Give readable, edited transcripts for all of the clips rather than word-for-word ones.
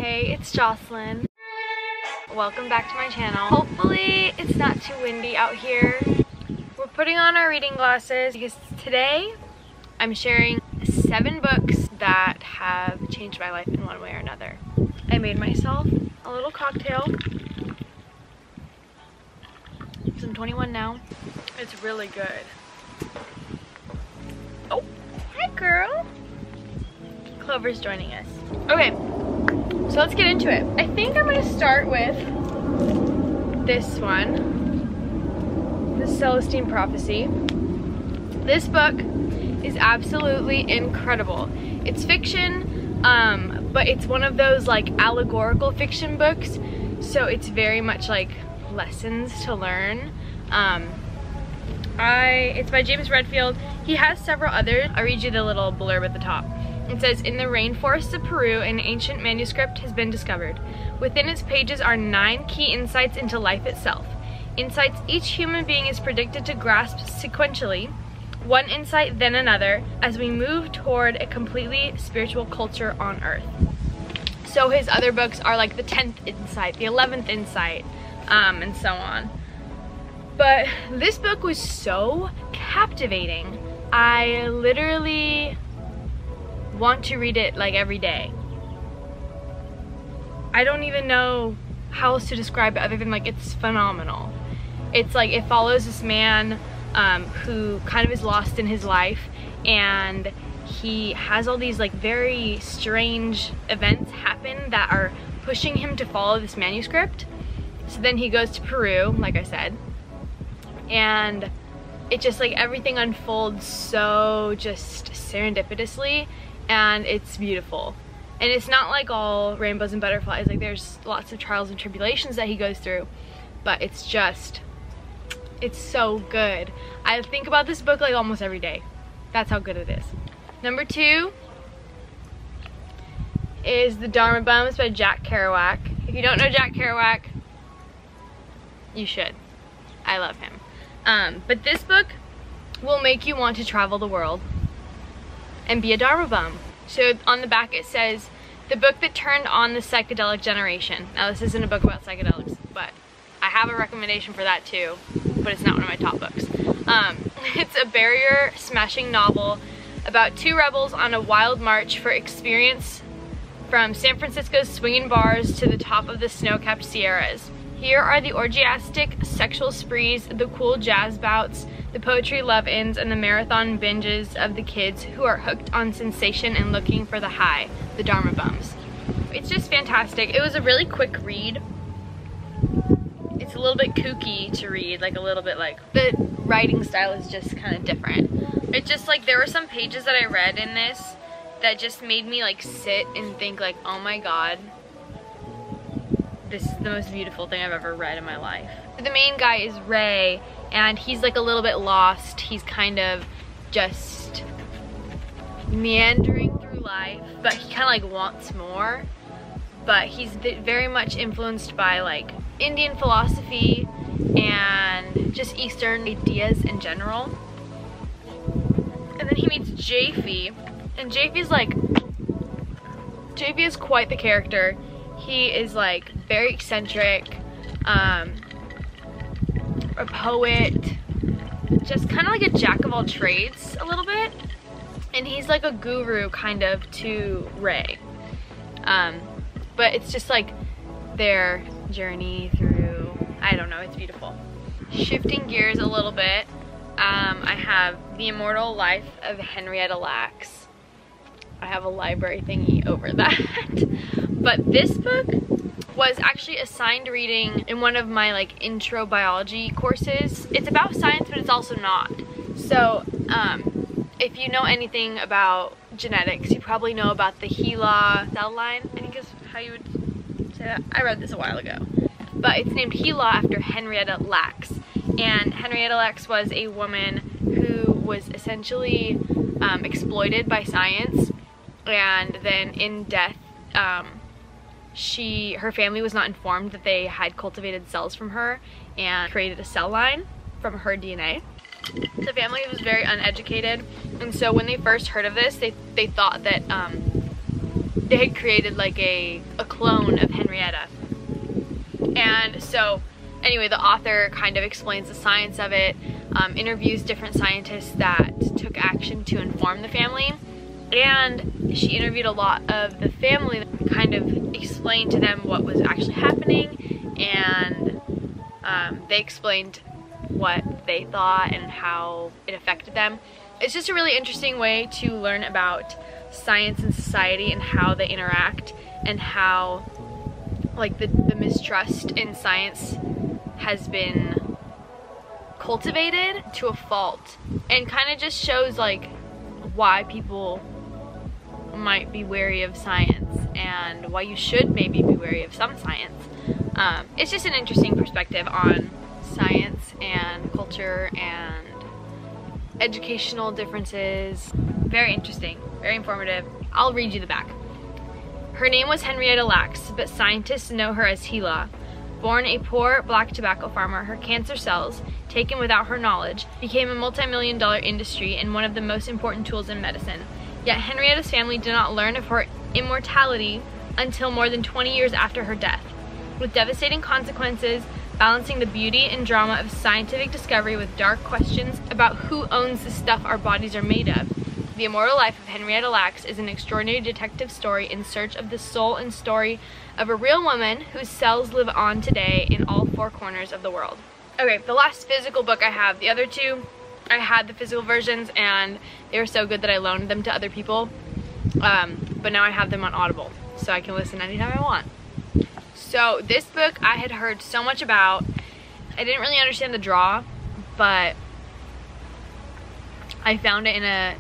Hey, it's Jocelyn. Welcome back to my channel. Hopefully it's not too windy out here. We're putting on our reading glasses because today I'm sharing 7 books that have changed my life in one way or another. I made myself a little cocktail. I'm 21 now. It's really good. Oh, hi girl. Clover's joining us. Okay, so let's get into it. I think I'm gonna start with this one, the Celestine Prophecy. This book is absolutely incredible. It's fiction, but it's one of those like allegorical fiction books, so it's very much like lessons to learn. It's by James Redfield. He has several others. I'll read you the little blurb at the top. It says, in the rainforests of Peru, an ancient manuscript has been discovered. Within its pages are 9 key insights into life itself. Insights each human being is predicted to grasp sequentially, one insight then another, as we move toward a completely spiritual culture on Earth. So his other books are like the 10th insight, the 11th insight, and so on. But this book was so captivating. I literally want to read it like every day. I don't even know how else to describe it other than like it's phenomenal. It's like it follows this man who kind of is lost in his life, and he has all these like very strange events happen that are pushing him to follow this manuscript. So then he goes to Peru, like I said, and it just like everything unfolds so just serendipitously, and it's beautiful. And it's not like all rainbows and butterflies, like there's lots of trials and tribulations that he goes through, but it's so good. I think about this book like almost every day. That's how good it is. Number 2 is the Dharma Bums by Jack Kerouac. If you don't know Jack Kerouac, you should. I love him. But this book will make you want to travel the world and be a Dharma Bum. So on the back it says, the book that turned on the psychedelic generation. Now this isn't a book about psychedelics, but I have a recommendation for that too, but it's not one of my top books. It's a barrier smashing novel about 2 rebels on a wild march for experience from San Francisco's swinging bars to the top of the snow-capped Sierras. Here are the orgiastic sexual sprees, the cool jazz bouts, the poetry love-ins, and the marathon binges of the kids who are hooked on sensation and looking for the high, the Dharma Bums. It's just fantastic. It was a really quick read. It's a little bit kooky to read, like a little bit like, the writing style is just kind of different. It's just like, there were some pages that I read in this that just made me like sit and think like, oh my god, this is the most beautiful thing I've ever read in my life. The main guy is Ray, and he's like a little bit lost. He's kind of just meandering through life, but he kind of like wants more. But he's very much influenced by like Indian philosophy and just Eastern ideas in general. And then he meets Japhie, and Japhie is quite the character. He is like very eccentric, a poet, just kind of like a jack of all trades a little bit, and he's like a guru kind of to Ray. But it's just like their journey through, I don't know, it's beautiful. Shifting gears a little bit, I have The Immortal Life of Henrietta Lacks. I have a library thingy over that. But this book was actually assigned reading in one of my like intro biology courses. It's about science, but it's also not. So if you know anything about genetics, you probably know about the HeLa cell line, I think is how you would say that. I read this a while ago. But it's named HeLa after Henrietta Lacks. And Henrietta Lacks was a woman who was essentially exploited by science, and then in death, her family was not informed that they had cultivated cells from her and created a cell line from her DNA. The family was very uneducated, and so when they first heard of this, they thought that they had created like a clone of Henrietta. And so anyway, the author kind of explains the science of it, interviews different scientists that took action to inform the family, and she interviewed a lot of the family that kind of explained to them what was actually happening, and they explained what they thought and how it affected them. It's just a really interesting way to learn about science and society and how they interact, and how like the mistrust in science has been cultivated to a fault, and kind of just shows like why people might be wary of science and why you should maybe be wary of some science. It's just an interesting perspective on science and culture and educational differences. Very interesting, very informative. I'll read you the back. Her name was Henrietta Lacks, but scientists know her as Gila. Born a poor black tobacco farmer, her cancer cells, taken without her knowledge, became a multi-million-dollar industry and one of the most important tools in medicine. Yet Henrietta's family did not learn of her immortality until more than 20 years after her death. With devastating consequences, balancing the beauty and drama of scientific discovery with dark questions about who owns the stuff our bodies are made of, The Immortal Life of Henrietta Lacks is an extraordinary detective story in search of the soul and story of a real woman whose cells live on today in all four corners of the world. Okay, the last physical book I have, the other two, I had the physical versions and they were so good that I loaned them to other people, but now I have them on Audible, so I can listen anytime I want. So this book I had heard so much about. I didn't really understand the draw, but I found it in a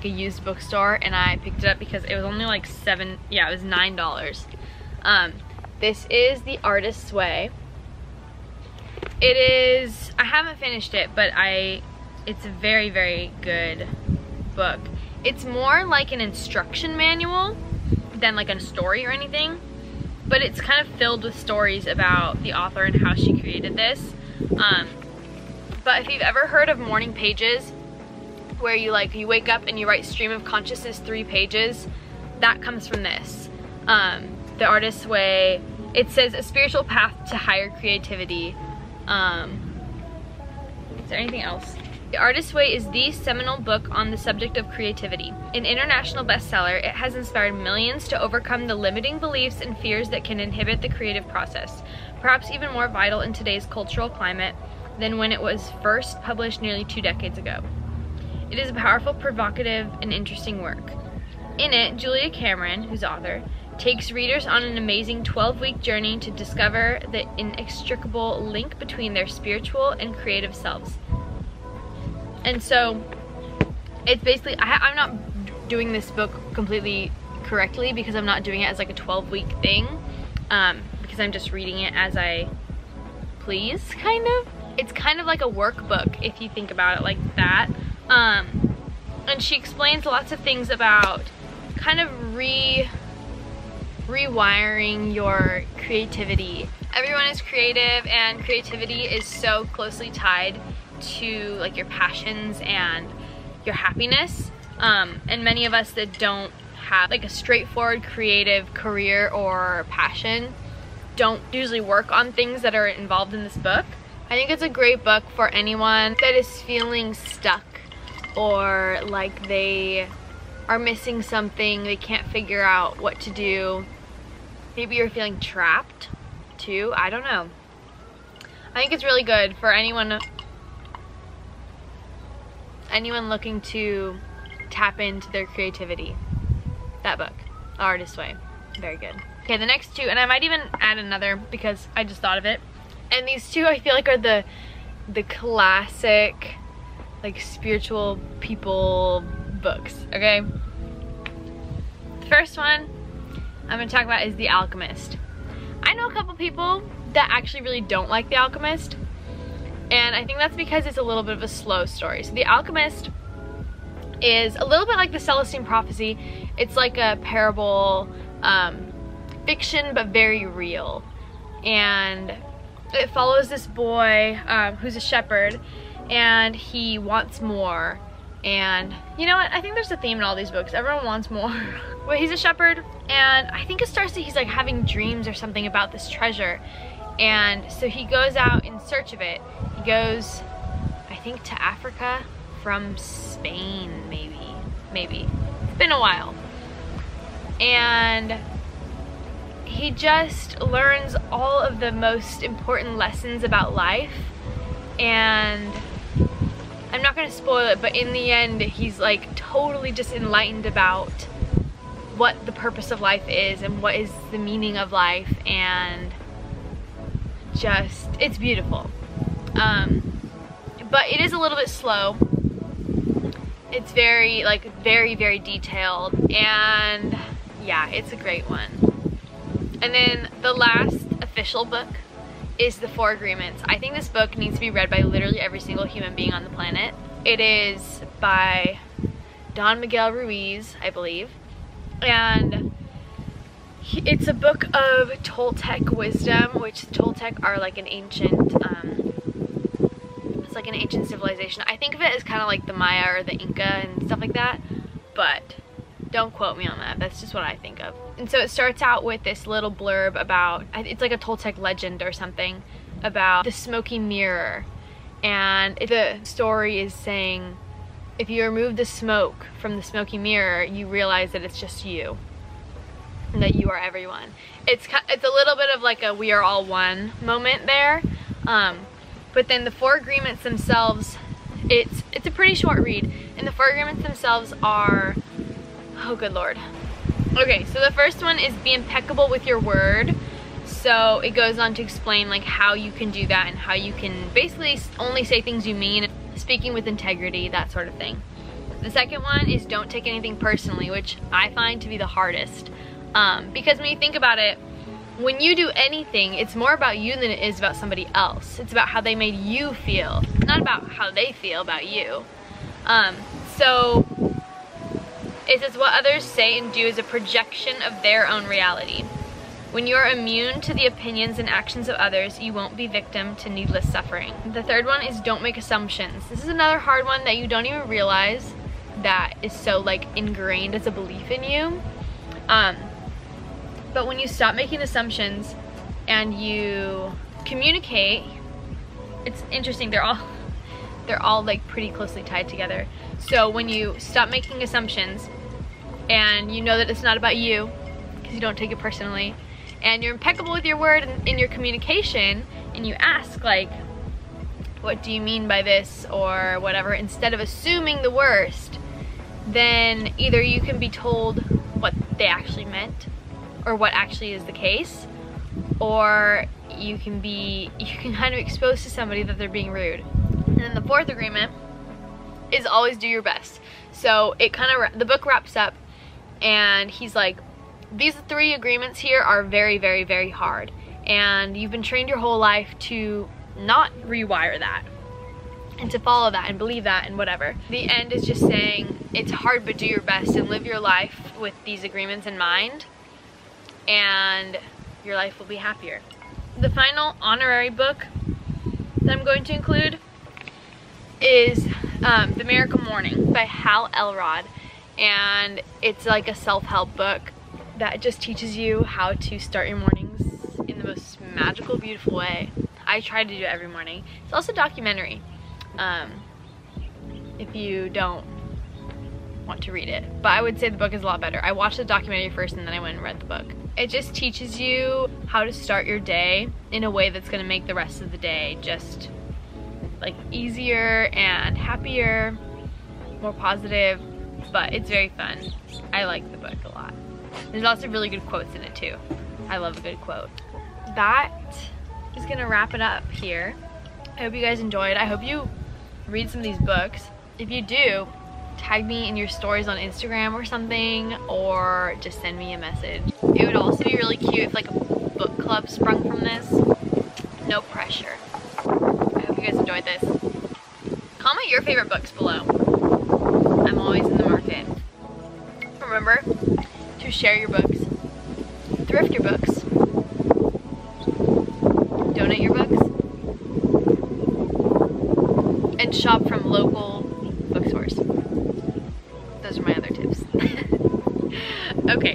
used bookstore and I picked it up because it was only like it was $9. This is The Artist's Way. It is, I haven't finished it, but it's a very, very good book. It's more like an instruction manual than like a story or anything, but it's kind of filled with stories about the author and how she created this. But if you've ever heard of morning pages, where you wake up and you write stream of consciousness 3 pages, that comes from this. The Artist's Way, it says a spiritual path to higher creativity. Is there anything else? The Artist's Way is the seminal book on the subject of creativity. An international bestseller, it has inspired millions to overcome the limiting beliefs and fears that can inhibit the creative process, perhaps even more vital in today's cultural climate than when it was first published nearly 2 decades ago. It is a powerful, provocative, and interesting work. In it, Julia Cameron, who's the author, takes readers on an amazing 12-week journey to discover the inextricable link between their spiritual and creative selves. And so, it's basically, I'm not doing this book completely correctly because I'm not doing it as like a 12-week thing, because I'm just reading it as I please, kind of. It's kind of like a workbook if you think about it like that. And she explains lots of things about kind of rewiring your creativity. Everyone is creative, and creativity is so closely tied to like your passions and your happiness. And many of us that don't have like a straightforward creative career or passion don't usually work on things that are involved in this book. I think it's a great book for anyone that is feeling stuck, or like they are missing something, they can't figure out what to do. Maybe you're feeling trapped too, I don't know. I think it's really good for anyone looking to tap into their creativity. That book, The Artist's Way, very good. Okay, the next two, and I might even add another because I just thought of it. And these two I feel like are the classic like spiritual people books, okay? The first one I'm gonna talk about is The Alchemist. I know a couple people that actually really don't like The Alchemist, and I think that's because it's a little bit of a slow story. So The Alchemist is a little bit like the Celestine Prophecy. It's like a parable, fiction, but very real. And it follows this boy who's a shepherd, and he wants more. And you know what? I think there's a theme in all these books. Everyone wants more. well, he's a shepherd, and I think it starts that he's like having dreams or something about this treasure. And so he goes out in search of it. He goes, I think, to Africa from Spain, maybe. It's been a while. And he just learns all of the most important lessons about life. And I'm not gonna spoil it, but in the end, he's like totally just enlightened about what the purpose of life is and what is the meaning of life, and just, it's beautiful. But it is a little bit slow. It's very, very detailed, and yeah, it's a great one. And then the last official book is The Four Agreements. I think this book needs to be read by literally every single human being on the planet. It is by Don Miguel Ruiz, I believe, and it's a book of Toltec wisdom, which Toltec are like an ancient, it's like an ancient civilization. I think of it as kind of like the Maya or the Inca and stuff like that, but don't quote me on that. That's just what I think of. And so it starts out with this little blurb about, it's like a Toltec legend or something, about the smoky mirror. And the story is saying, if you remove the smoke from the smoky mirror, you realize that it's just you, and that you are everyone. It's a little bit of like a we are all one moment there. But then the Four Agreements themselves, it's a pretty short read, and the Four Agreements themselves are, oh good lord. Okay, so the first one is be impeccable with your word. So it goes on to explain like how you can do that and how you can basically only say things you mean, speaking with integrity, that sort of thing. The second one is don't take anything personally, which I find to be the hardest. Because when you think about it, when you do anything, it's more about you than it is about somebody else. It's about how they made you feel, not about how they feel about you. So it says what others say and do is a projection of their own reality. When you are immune to the opinions and actions of others, you won't be victim to needless suffering. The third one is don't make assumptions. This is another hard one that you don't even realize that is so like ingrained as a belief in you. But when you stop making assumptions and you communicate, it's interesting, they're all like pretty closely tied together. So when you stop making assumptions and you know that it's not about you, because you don't take it personally, and you're impeccable with your word in your communication, and you ask like, what do you mean by this or whatever, instead of assuming the worst, then either you can be told what they actually meant or what actually is the case, or you can kind of expose to somebody that they're being rude. And then the fourth agreement is always do your best. So it kind of, the book wraps up and he's like, these three agreements here are very, very, very hard, and you've been trained your whole life to not rewire that and to follow that and believe that and whatever. The end is just saying it's hard, but do your best and live your life with these agreements in mind, and your life will be happier. The final honorary book that I'm going to include is The Miracle Morning by Hal Elrod, and it's like a self-help book that just teaches you how to start your mornings in the most magical, beautiful way. I try to do it every morning. It's also a documentary, if you don't want to read it. But I would say the book is a lot better. I watched the documentary first and then I went and read the book. It just teaches you how to start your day in a way that's gonna make the rest of the day just like easier and happier, more positive, but it's very fun. I like the book a lot. There's lots of really good quotes in it too. I love a good quote. That is gonna wrap it up here. I hope you guys enjoyed. I hope you read some of these books. If you do, tag me in your stories on Instagram or something, or just send me a message. It would also be really cute if like a book club sprung from this. No pressure. I hope you guys enjoyed this. Comment your favorite books below. I'm always in the market. Remember to share your books, thrift your books, donate your books, and shop from local bookstores. Those are my other tips. Okay.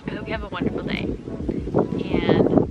I hope you have a wonderful day, and